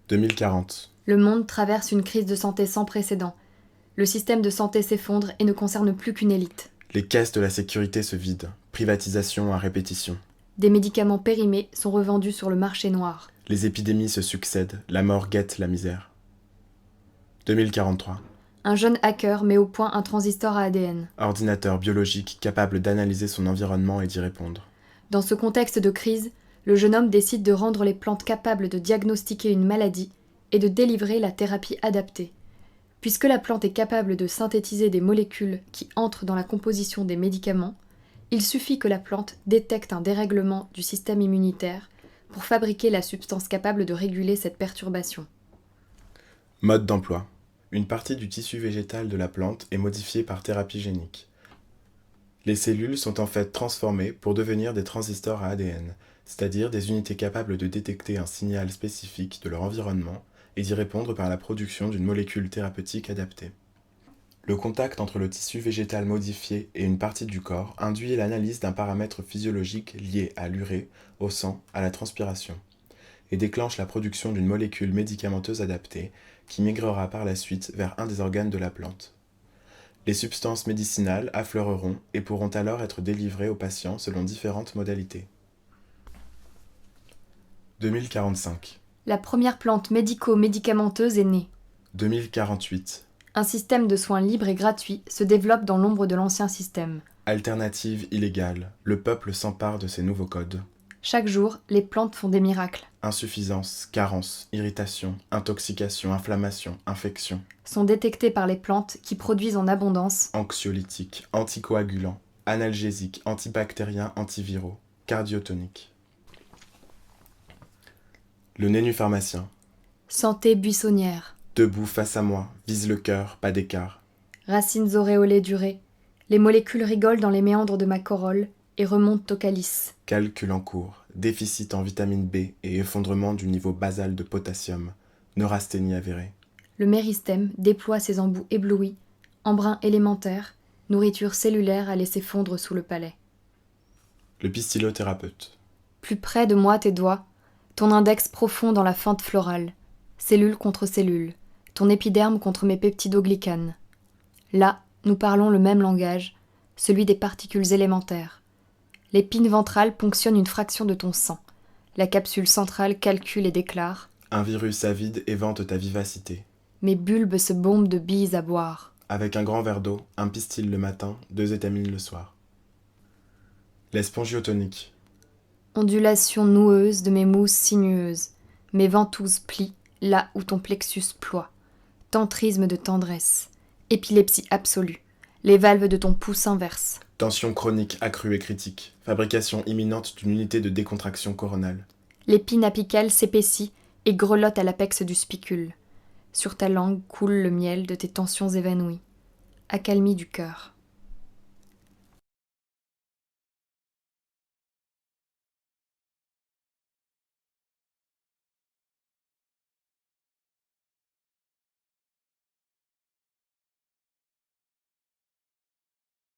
2040. Le monde traverse une crise de santé sans précédent. Le système de santé s'effondre et ne concerne plus qu'une élite. Les caisses de la sécurité se vident. Privatisation à répétition. Des médicaments périmés sont revendus sur le marché noir. Les épidémies se succèdent. La mort guette la misère. 2043. Un jeune hacker met au point un transistor à ADN. Ordinateur biologique capable d'analyser son environnement et d'y répondre. Dans ce contexte de crise, le jeune homme décide de rendre les plantes capables de diagnostiquer une maladie et de délivrer la thérapie adaptée. Puisque la plante est capable de synthétiser des molécules qui entrent dans la composition des médicaments, il suffit que la plante détecte un dérèglement du système immunitaire pour fabriquer la substance capable de réguler cette perturbation. Mode d'emploi. Une partie du tissu végétal de la plante est modifiée par thérapie génique. Les cellules sont en fait transformées pour devenir des transistors à ADN, c'est-à-dire des unités capables de détecter un signal spécifique de leur environnement et d'y répondre par la production d'une molécule thérapeutique adaptée. Le contact entre le tissu végétal modifié et une partie du corps induit l'analyse d'un paramètre physiologique lié à l'urée, au sang, à la transpiration, et déclenche la production d'une molécule médicamenteuse adaptée qui migrera par la suite vers un des organes de la plante. Les substances médicinales affleureront et pourront alors être délivrées aux patients selon différentes modalités. 2045. La première plante médico-médicamenteuse est née. 2048. Un système de soins libre et gratuit se développe dans l'ombre de l'ancien système. Alternative illégale. Le peuple s'empare de ces nouveaux codes. Chaque jour, les plantes font des miracles. Insuffisance, carence, irritation, intoxication, inflammation, infection. Sont détectées par les plantes qui produisent en abondance Anxiolytiques, anticoagulants, analgésiques, antibactériens, antiviraux, cardiotoniques. Le nénupharmacien. santé buissonnière, Debout face à moi, vise le cœur, pas d'écart. racines auréolées durées. Les molécules rigolent dans les méandres de ma corolle et remontent au calice. Calcul en cours, déficit en vitamine B et effondrement du niveau basal de potassium, neurasthénie avérée. Le méristème déploie ses embouts éblouis, embrun élémentaire, nourriture cellulaire à laisser fondre sous le palais. Le pistillothérapeute. Plus près de moi tes doigts, ton index profond dans la fente florale, cellule contre cellule, ton épiderme contre mes peptidoglycanes. Là, nous parlons le même langage, celui des particules élémentaires. L'épine ventrale ponctionne une fraction de ton sang. La capsule centrale calcule et déclare. Un virus avide évente ta vivacité. Mes bulbes se bombent de billes à boire. Avec un grand verre d'eau, un pistil le matin, 2 étamines le soir. Les spongiotoniques. Ondulation noueuse de mes mousses sinueuses. Mes ventouses plient là où ton plexus ploie. Tantrisme de tendresse. Épilepsie absolue. Les valves de ton pouce inverse. Tension chronique accrue et critique. Fabrication imminente d'une unité de décontraction coronale. L'épine apicale s'épaissit et grelotte à l'apex du spicule. Sur ta langue coule le miel de tes tensions évanouies. Accalmie du cœur.